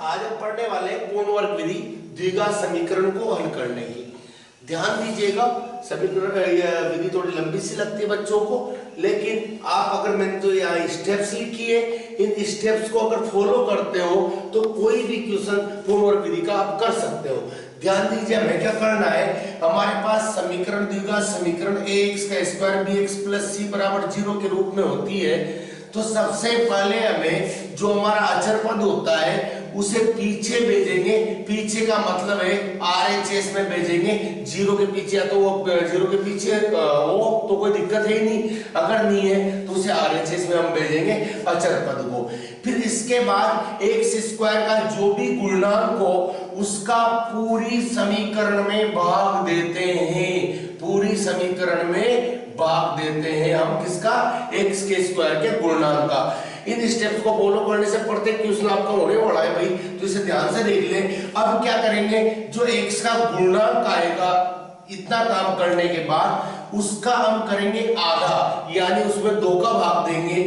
आज हम पढ़ने वाले हैं पूर्ण वर्ग विधि द्विघात समीकरण को हल करने की। ध्यान दीजिएगा, समीकरण विधि थोड़ी लंबी सी लगती है बच्चों को, लेकिन आप अगर मैंने तो यहाँ स्टेप्स लिखी है, इन स्टेप्स को अगर फॉलो करते हो तो कोई भी क्वेश्चन पूर्ण वर्ग विधि का आप कर सकते हो। ध्यान दीजिए, हमें क्या करना है, हमारे पास समीकरण द्विघात समीकरण ax का स्क्वायर bx प्लस c बराबर 0 के रूप में होती है। तो सबसे पहले हमें जो हमारा अचर पद होता है उसे पीछे भेजेंगे। पीछे का मतलब है RHS में भेजेंगे। 0 के पीछे या तो वो 0 के पीछे हो तो कोई दिक्कत है ही नहीं, अगर नहीं है तो उसे RHS में हम भेजेंगे अचर पद को। फिर इसके बाद एक्स स्क्वायर का जो भी गुणनक हो उसका पूरी समीकरण में भाग देते हैं। पूरी समीकरण में भाग देते हैं हम किसका, एक्स के स्क्वायर के गुणनक का। इन स्टेप्स को फॉलो करने से प्रत्येक क्वेश्चन आपका होने वाला है भाई, तो इसे ध्यान से देख लें। अब क्या करेंगे, जो एक्स का गुणनक आएगा इतना काम करने के बाद उसका हम करेंगे आधा, यानी उसमें 2 का भाग देंगे।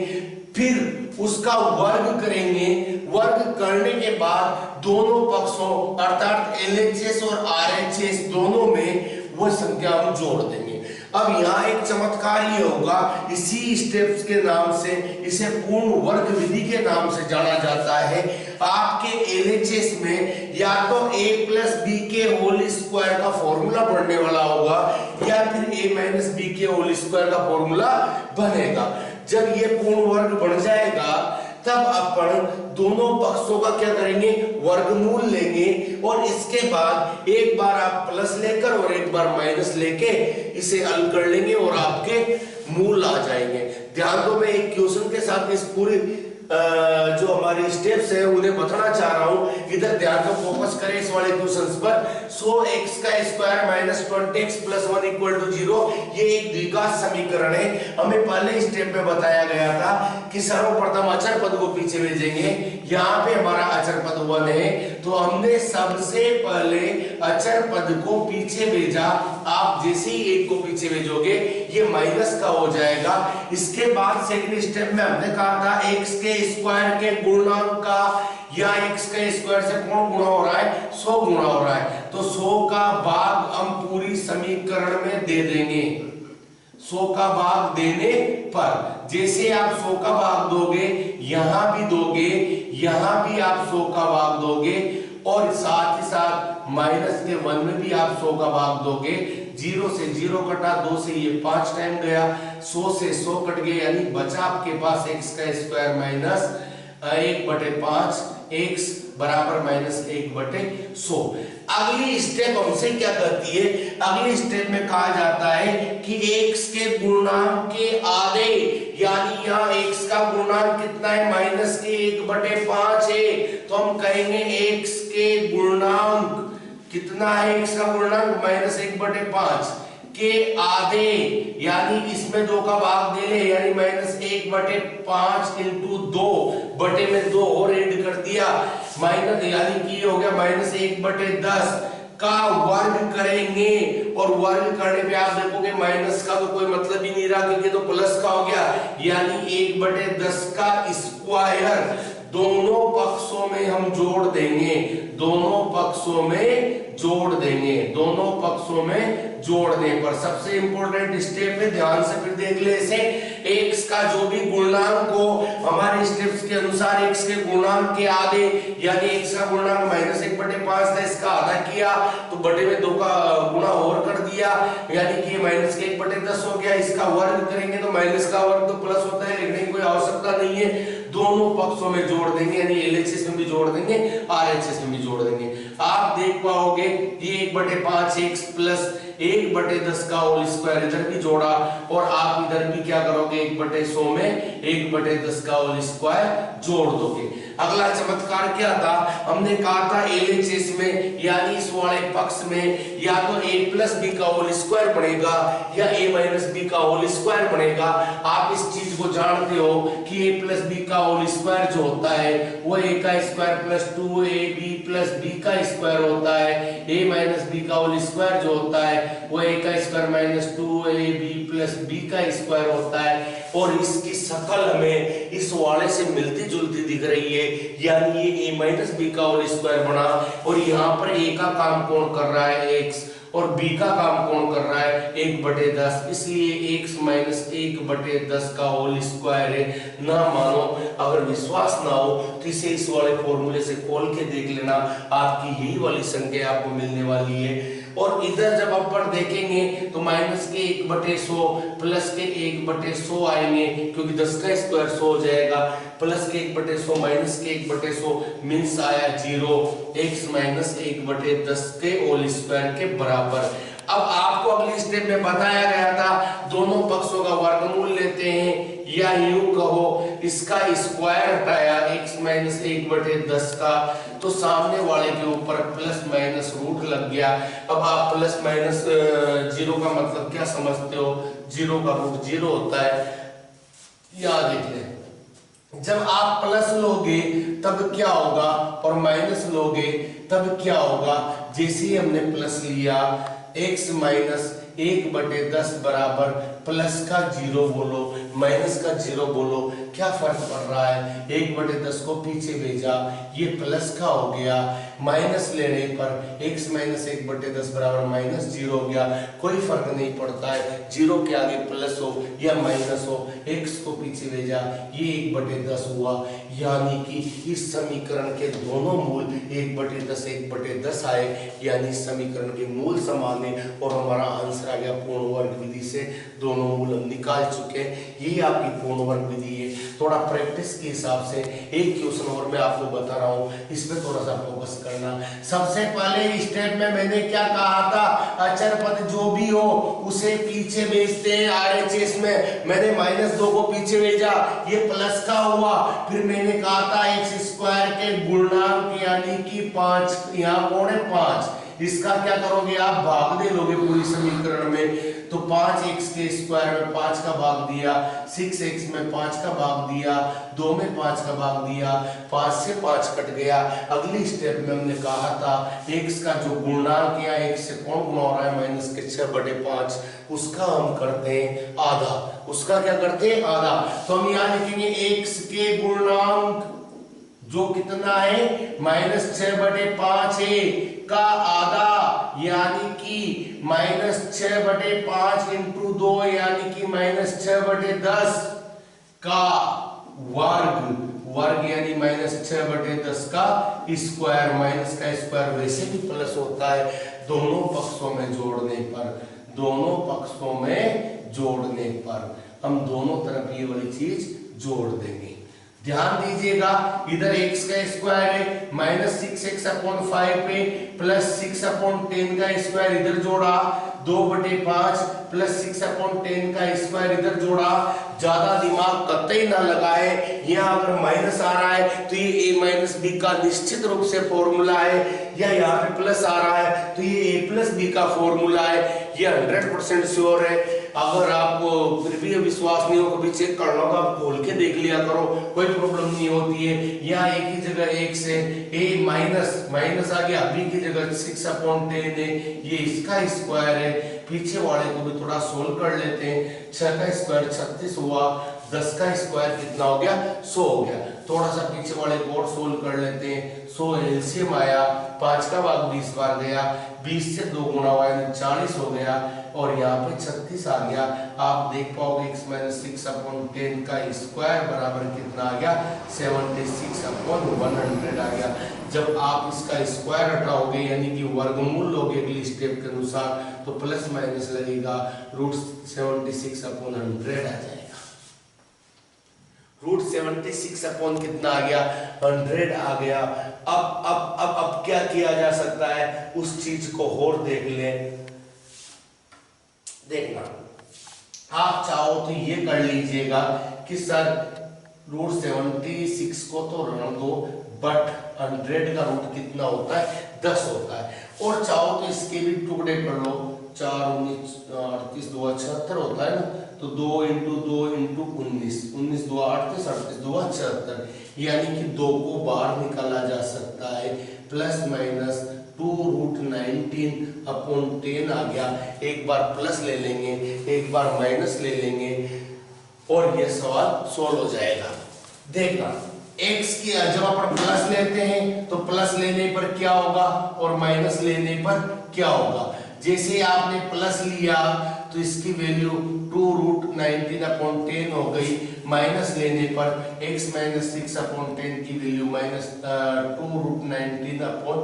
फिर उसका वर्ग करेंगे। वर्ग करने के बाद दोनों पक्षों अर्थात LHS और RHS दोनों में वह संख्या हम जोड़ देंगे। अब यहाँ एक चमत्कार ये होगा, इसी स्टेप्स के नाम से इसे पूर्ण वर्ग विधि के नाम से जाना जाता है। आपके LHS में या तो a प्लस बी के होल स्क्वायर का फॉर्मूला बढ़ने वाला होगा या फिर a माइनस बी के होल स्क्वायर का फॉर्मूला बनेगा। जब ये पूर्ण वर्ग बन जाएगा तब अपन दोनों पक्षों का क्या करेंगे, वर्गमूल लेंगे और इसके बाद एक बार आप प्लस लेकर और एक बार माइनस लेके इसे हल कर लेंगे और आपके मूल आ जाएंगे। ध्यान दो, मैं एक क्वेश्चन के साथ इस पूरी जो हमारी स्टेप्स है उन्हें बताना चाह रहा हूं। इधर ध्यान को फोकस करें इस वाले क्वेश्चंस पर। सो x का square minus 20x plus 1 equal to 0, ये एक द्विघात समीकरण है। हमें पहले स्टेप में बताया गया था कि सर्वप्रथम अचर पद को पीछे भेजेंगे। यहाँ पे हमारा अचर पद 1 है, तो हमने सबसे पहले अचर पद को पीछे भेजा। आप जैसे ही एक को पीछे भेजोगे ये माइनस का हो जाएगा। इसके बाद सेकंड स्टेप में हमने कहा था x के स्क्वायर के गुणनक का, या x के स्क्वायर से कौन गुणा हो रहा है, 100 गुणा हो रहा है, तो 100 का भाग हम पूरी समीकरण में दे देंगे। 100 का भाग देने पर जैसे आप 100 का भाग दोगे यहां भी दोगे, यहां भी आप 100 का भाग दोगे और साथ ही साथ माइनस के 1 में भी आप 100 का भाग दोगे। 0 से 0 कटा, 2 से ये 5 टाइम गया, 100 से 100 कट गए, यानी बचा आपके पास x का स्क्वायर माइनस 1/5, x बराबर माइनस 1/100। अगली स्टेप हमसे क्या कहती है, अगली स्टेप में कहा जाता है कि x के गुणनक के आधे, यानी यहाँ x का गुणनक कितना है, माइनस के 1/5 है, तो हम कहेंगे x के गुणनक कितना है, x का गुणनक माइनस 1/5 के आधे, यानी इसमें 2 का भाग दे ले, यानी माइनस 1/5 इंटू 2 बटे में 2 और ऐड कर दिया, माइनस यानी कि हो गया माइनस 1/10 का वर्ग करेंगे। और वर्ग करने पे आप देखोगे माइनस का तो कोई मतलब ही नहीं रहा क्योंकि तो प्लस का हो गया, यानी 1/10 का स्क्वायर। दोनों पक्षों में हम जोड़ देंगे, दोनों पक्षों में जोड़ देंगे, दोनों पक्षों में जोड़ने पर सबसे इंपॉर्टेंट स्टेप है, ध्यान से फिर देख ले इसे। x का जो भी गुणनक हो हमारे स्टेप्स के अनुसार x के गुणनक के आधे, यानी x का गुणनक माइनस 1/5 था, इसका आधा किया तो बटे में 2 का गुणा और कर दिया, यानी कि माइनस के 1/10 हो गया। इसका वर्ग करेंगे तो माइनस का वर्ग तो प्लस होता है, लिखने की कोई आवश्यकता नहीं है, दोनों पक्षों में जोड़ देंगे, यानी LHS में भी जोड़ देंगे, RHS में भी जोड़ देंगे। आप देख पाओगे ये 1/5 x प्लस 1/10 का होल स्क्वायर इधर भी जोड़ा और आप इधर भी क्या करोगे, 1/100 में 1/10 का होल स्क्वायर जोड़ दोगे। अगला चमत्कार क्या था, हमने कहा था LHS में यानी इस वाले पक्ष में या तो a प्लस बी का होल स्क्वायर बनेगा या a माइनस बी का होल स्क्वायर बनेगा। आप इस चीज को जानते हो कि a प्लस बी का होल स्क्वायर जो होता है वो a का square plus 2ab plus b का स्क्वायर होता है, a माइनस बी का होल स्क्वायर जो होता है वो a का square minus 2ab plus b का स्क्वायर होता है। और इसकी शक्ल हमें इस वाले से मिलती जुलती दिख रही है, यानी ये a माइनस बी का होल स्क्वायर बना। और यहाँ पर a का काम कौन कर रहा है, x, और b का काम कौन कर रहा है, 1/10, इसलिए x माइनस 1/10 का होल स्क्वायर है। ना मानो, अगर विश्वास ना हो तो इसे इस वाले फॉर्मूले से खोल के देख लेना, आपकी यही वाली संख्या आपको मिलने वाली है। और इधर जब आप पर देखेंगे तो माइनस के 1/100 प्लस के 1/100 आएंगे, क्योंकि 10 का स्क्वायर 100 हो जाएगा। प्लस के 1/100 माइनस के 1/100 मीन्स आया 0, x माइनस 1/10 के होल स्क्वायर के बराबर। अब आपको अगली स्टेप में बताया गया था दोनों पक्षों का वर्गमूल लेते हैं, या यूं कहो इसका स्क्वायर हटाया x माइनस 1/10 का, तो सामने वाले के ऊपर प्लस माइनस रूट लग गया। अब आप प्लस माइनस 0 का मतलब क्या समझते हो, 0 का रूट 0 होता है। याद रखिए, जब आप प्लस लोगे तब क्या होगा और माइनस लोगे तब क्या होगा। जैसे ही हमने प्लस लिया, x माइनस 1/10 बराबर प्लस का 0 बोलो माइनस का 0 बोलो, क्या फर्क पड़ रहा है, 1/10 को पीछे भेजा, ये प्लस का हो गया। माइनस लेने पर x माइनस 1/10 बराबर माइनस 0 हो गया, कोई फर्क नहीं पड़ता है, 0 के आगे प्लस हो या माइनस हो, x को पीछे भेजा, ये 1/10 हुआ। यानी कि इस समीकरण के दोनों मूल 1/10 1/10 आए, यानी समीकरण के मूल समान है और हमारा आंसर आ गया पूर्ण वर्ग विधि से दोनों मूल हम निकाल चुके हैं। यही आपकी पूर्ण वर्ग विधि है। थोड़ा प्रैक्टिस के हिसाब से एक क्वेश्चन और मैं आपको बता रहा हूँ, इसमें थोड़ा सा फोकस करना। सबसे पहले स्टेप में मैंने क्या कहा था, अचर पद जो भी हो उसे पीछे भेजते हैं RHS में। मैंने -2 को पीछे भेजा, ये प्लस का हुआ। फिर मैंने कहा था x स्क्वायर के गुणनक यानी कि 5, यहाँ कौन है 5, इसका क्या करोगे आप, भाग दे लोगे पूरी समीकरण में। तो 5x के स्क्वायर में 5 का भाग दिया, 6x में 5 का भाग दिया, 2 में 5 का भाग दिया, 5 से 5 कट गया। अगली स्टेप में हमने कहा था x का जो गुणनक या x से कौन गुणा हो रहा है माइनस के 6/5, उसका हम करते हैं आधा। उसका क्या करते हैं, आधा। तो हम यहाँ लिखेंगे x के गुणनक जो कितना है -6/5 है का आधा, यानी कि -6/5 इंटू 2 यानी कि -6/10 का वर्ग, वर्ग यानी -6/10 का स्क्वायर। माइनस का स्क्वायर वैसे भी प्लस होता है, दोनों पक्षों में जोड़ने पर, दोनों पक्षों में जोड़ने पर हम दोनों तरफ ये वाली चीज जोड़ देंगे। ध्यान दीजिएगा, इधर x का स्क्वायर है -6x/5 पे प्लस 6/10 का स्क्वायर इधर जोड़ा, 2/5 प्लस 6/10 का स्क्वायर इधर जोड़ा। ज्यादा दिमाग कतई ना लगाए, यहाँ अगर माइनस आ रहा है तो ये a माइनस बी का निश्चित रूप से फॉर्मूला है, या यहाँ पे प्लस आ रहा है तो ये a प्लस बी का फॉर्मूला है, ये 100% श्योर है। अगर आपको फिर भी विश्वास नहीं हो, कभी चेक कर लो, आप खोल के देख लिया करो, कोई प्रॉब्लम नहीं होती है। यहाँ एक ही जगह x है, a माइनस आ गया, b की जगह 6/10 है, ये इसका स्क्वायर है। पीछे वाले को भी थोड़ा सोल्व कर लेते हैं, 6 का स्क्वायर 36 हुआ, 10 का स्क्वायर कितना हो गया, 100 हो गया। थोड़ा सा पीछे वाले को और सोल्व कर लेते हैं, 100 एलसीएम आया, 5 का भाग 20 बार गया, 20 से 2 गुना हुआ यानी 40 हो गया, और यहाँ पे 36 आ गया। आप देख पाओगे x माइनस 6/10 का स्क्वायर बराबर कितना आ गया, 76/100 आ गया। जब आप इसका स्क्वायर हटाओगे यानी कि वर्गमूल लोगे अगली स्टेप के अनुसार, तो प्लस माइनस लगेगा, रूट 76/100 आ जाएगा। रूट 76 कितना आ गया, 100 आ गया। अब क्या किया जा सकता है, उस चीज को और देख लें। देखना, आप चाहो तो ये कर लीजिएगा कि सर रूट 76 को तो रहने दो, बट 100 का रूट कितना होता है, 10 होता है। और चाहो तो इसके भी टुकड़े कर लो, 4 19 38 2 76 होता है ना, तो 2 × 2 × 19 19 2 38 38 2 76, यानी कि 2 को बाहर निकाला जा सकता है, प्लस माइनस 2 2√19/10 आ गया। एक बार प्लस ले लेंगे, एक बार माइनस ले लेंगे और ये सवाल सोल्व हो जाएगा। देखना x की जब अपन प्लस लेते हैं तो प्लस लेने पर क्या होगा और माइनस लेने पर क्या होगा। जैसे आपने प्लस लिया तो इसकी वैल्यू 2√19/10 हो गई, माइनस लेने पर x - 6/10 की वैल्यू -2√19/10 हो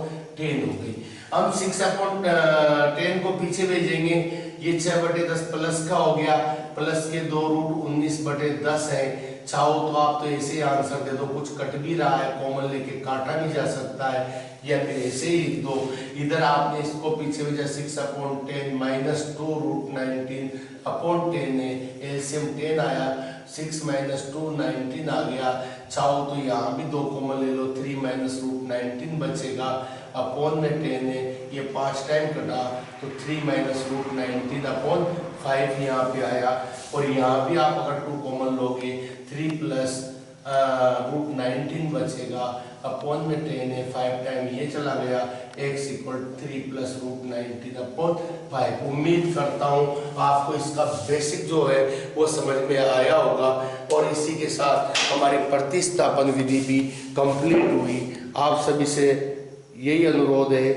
गई। हम 6/10 को पीछे भेजेंगे, ये 6/10 प्लस का हो गया, प्लस के 2√19/10 है। चाहो तो आप तो ऐसे ही आंसर दे दो, कुछ कट भी रहा है कॉमन लेके काटा भी जा सकता है, या फिर ऐसे ही लिख दो। इधर आपने इसको पीछे भेजा 6/10 - 2√19/10 है, एलसीएम 10 आया, 6 - 2 19 आ गया। चाहो तो यहाँ भी 2 कॉमन ले लो, 3 - √19 बचेगा, अपॉन में 10 है, ये 5 टाइम कटा तो 3 - √19/5 यहाँ पे आया। और यहाँ भी आप अगर 2 कॉमन लोगे 3 + √19 बचेगा, अपॉन में 10 है, 5 टाइम ये चला गया, x = 3 + √19/5। उम्मीद करता हूँ आपको इसका बेसिक जो है वो समझ में आया होगा। और इसी के साथ हमारी प्रतिस्थापन विधि भी कंप्लीट हुई। आप सभी से यही अनुरोध है